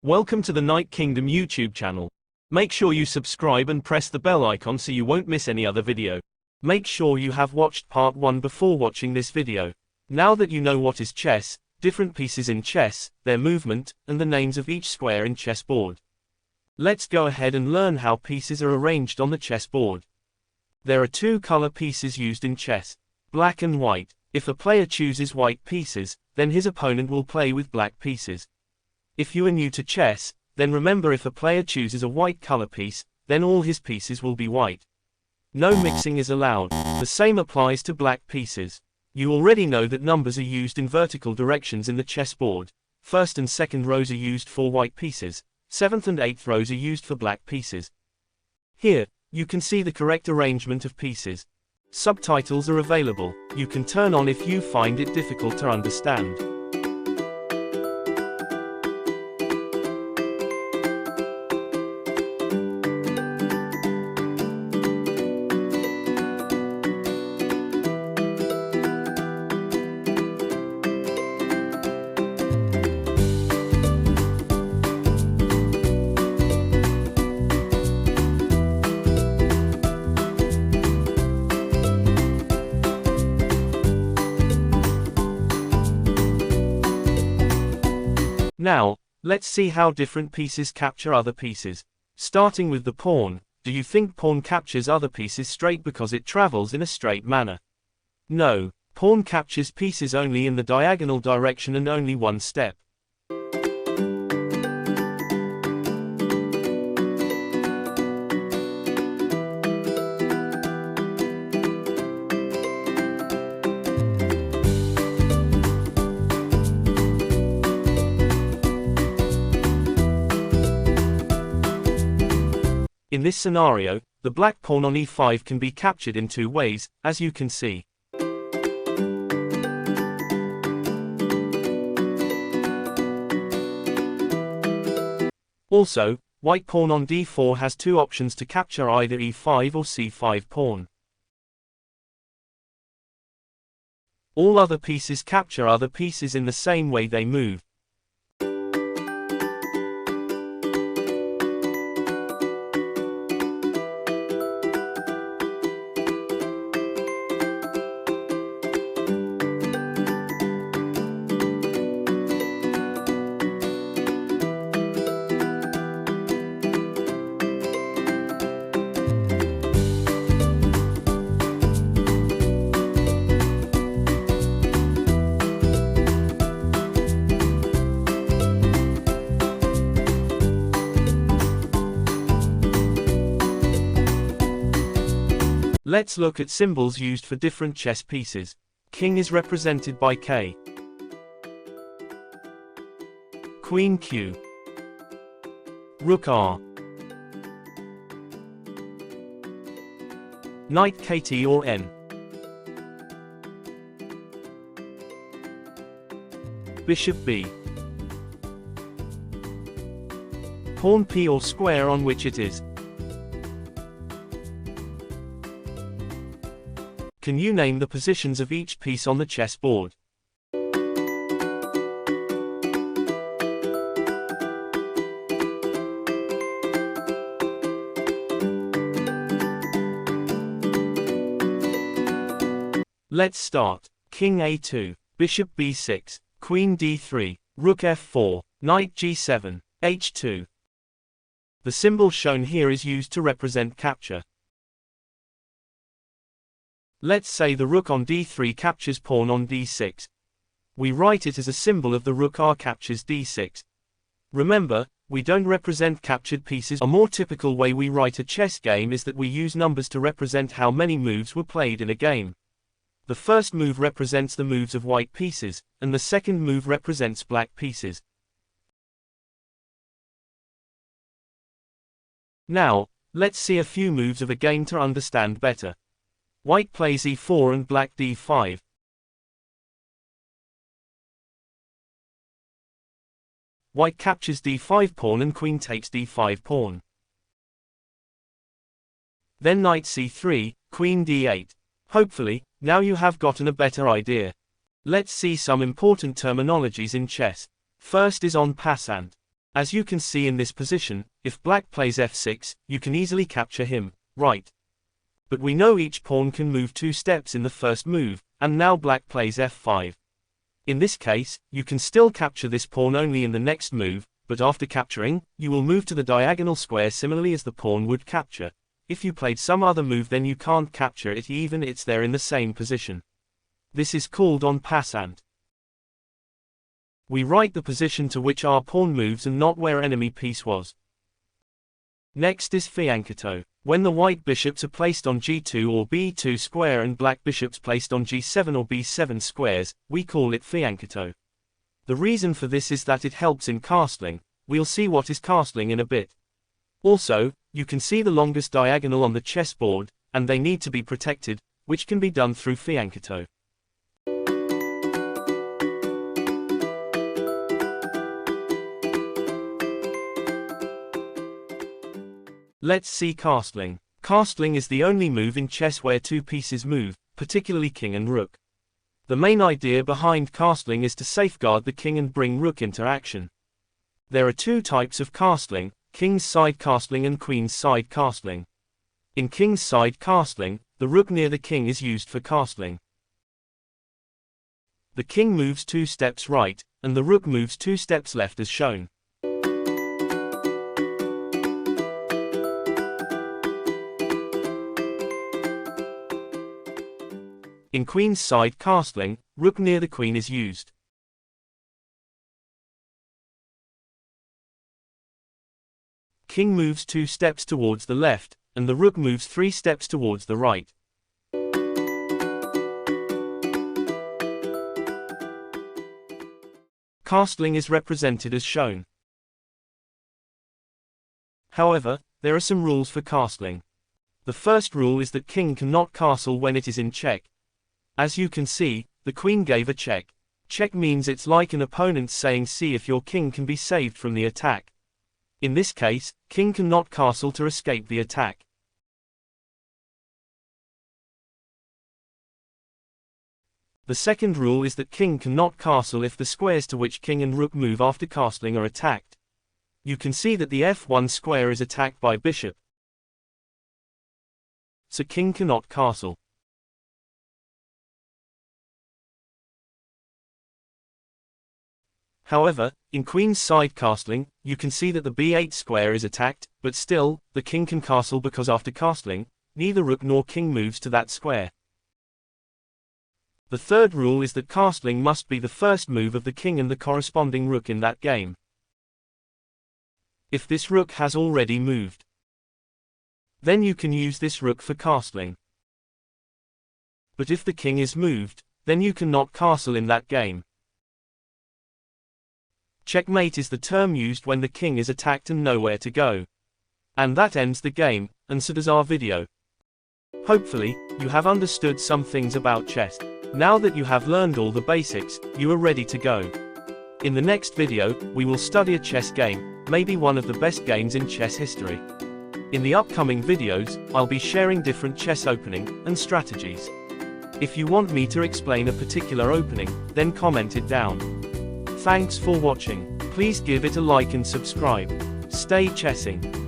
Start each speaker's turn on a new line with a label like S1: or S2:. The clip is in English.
S1: Welcome to the Night Kingdom YouTube channel. Make sure you subscribe and press the bell icon so you won't miss any other video. Make sure you have watched part 1 before watching this video. Now that you know what is chess, different pieces in chess, their movement, and the names of each square in chessboard. Let's go ahead and learn how pieces are arranged on the chessboard. There are two color pieces used in chess, black and white. If a player chooses white pieces, then his opponent will play with black pieces. If you are new to chess, then remember if a player chooses a white color piece, then all his pieces will be white. No mixing is allowed. The same applies to black pieces. You already know that numbers are used in vertical directions in the chessboard. First and second rows are used for white pieces, seventh and eighth rows are used for black pieces. Here, you can see the correct arrangement of pieces. Subtitles are available. You can turn on if you find it difficult to understand. Now, let's see how different pieces capture other pieces. Starting with the pawn, do you think pawn captures other pieces straight because it travels in a straight manner? No, pawn captures pieces only in the diagonal direction and only one step. In this scenario, the black pawn on e5 can be captured in two ways, as you can see. Also, white pawn on d4 has two options to capture either e5 or c5 pawn. All other pieces capture other pieces in the same way they move. Let's look at symbols used for different chess pieces. King is represented by K. Queen Q. Rook R. Knight KT or N. Bishop B. Pawn P or square on which it is. Can you name the positions of each piece on the chessboard? Let's start. King A2, Bishop B6, Queen D3, Rook F4, Knight G7, H2. The symbol shown here is used to represent capture. Let's say the rook on d3 captures pawn on d6. We write it as a symbol of the rook R captures d6. Remember, we don't represent captured pieces. A more typical way we write a chess game is that we use numbers to represent how many moves were played in a game. The first move represents the moves of white pieces, and the second move represents black pieces. Now, let's see a few moves of a game to understand better. White plays e4 and black d5. White captures d5 pawn and queen takes d5 pawn. Then knight c3, queen d8. Hopefully, now you have gotten a better idea. Let's see some important terminologies in chess. First is en passant. As you can see in this position, if black plays f6, you can easily capture him, right? But we know each pawn can move 2 steps in the first move, and now black plays f5. In this case, you can still capture this pawn only in the next move, but after capturing, you will move to the diagonal square similarly as the pawn would capture. If you played some other move, then you can't capture it even it's there in the same position. This is called en passant. We write the position to which our pawn moves and not where enemy piece was. Next is fianchetto. When the white bishops are placed on g2 or b2 square and black bishops placed on g7 or b7 squares, we call it fianchetto. The reason for this is that it helps in castling. We'll see what is castling in a bit. Also, you can see the longest diagonal on the chessboard, and they need to be protected, which can be done through fianchetto. Let's see castling. Castling is the only move in chess where 2 pieces move, particularly king and rook. The main idea behind castling is to safeguard the king and bring rook into action. There are 2 types of castling, king's side castling and queen's side castling. In king's side castling, the rook near the king is used for castling. The king moves 2 steps right, and the rook moves 2 steps left as shown. In queen's side castling, rook near the queen is used. King moves 2 steps towards the left, and the rook moves 3 steps towards the right. Castling is represented as shown. However, there are some rules for castling. The first rule is that king cannot castle when it is in check. As you can see, the queen gave a check. Check means it's like an opponent saying see if your king can be saved from the attack. In this case, king cannot castle to escape the attack. The second rule is that king cannot castle if the squares to which king and rook move after castling are attacked. You can see that the f1 square is attacked by bishop, so king cannot castle. However, in queen's side castling, you can see that the b8 square is attacked, but still, the king can castle because after castling, neither rook nor king moves to that square. The third rule is that castling must be the first move of the king and the corresponding rook in that game. If this rook has already moved, then you can use this rook for castling. But if the king is moved, then you cannot castle in that game. Checkmate is the term used when the king is attacked and nowhere to go. And that ends the game, and so does our video. Hopefully, you have understood some things about chess. Now that you have learned all the basics, you are ready to go. In the next video, we will study a chess game, maybe one of the best games in chess history. In the upcoming videos, I'll be sharing different chess opening and strategies. If you want me to explain a particular opening, then comment it down. Thanks for watching. Please give it a like and subscribe. Stay chessing.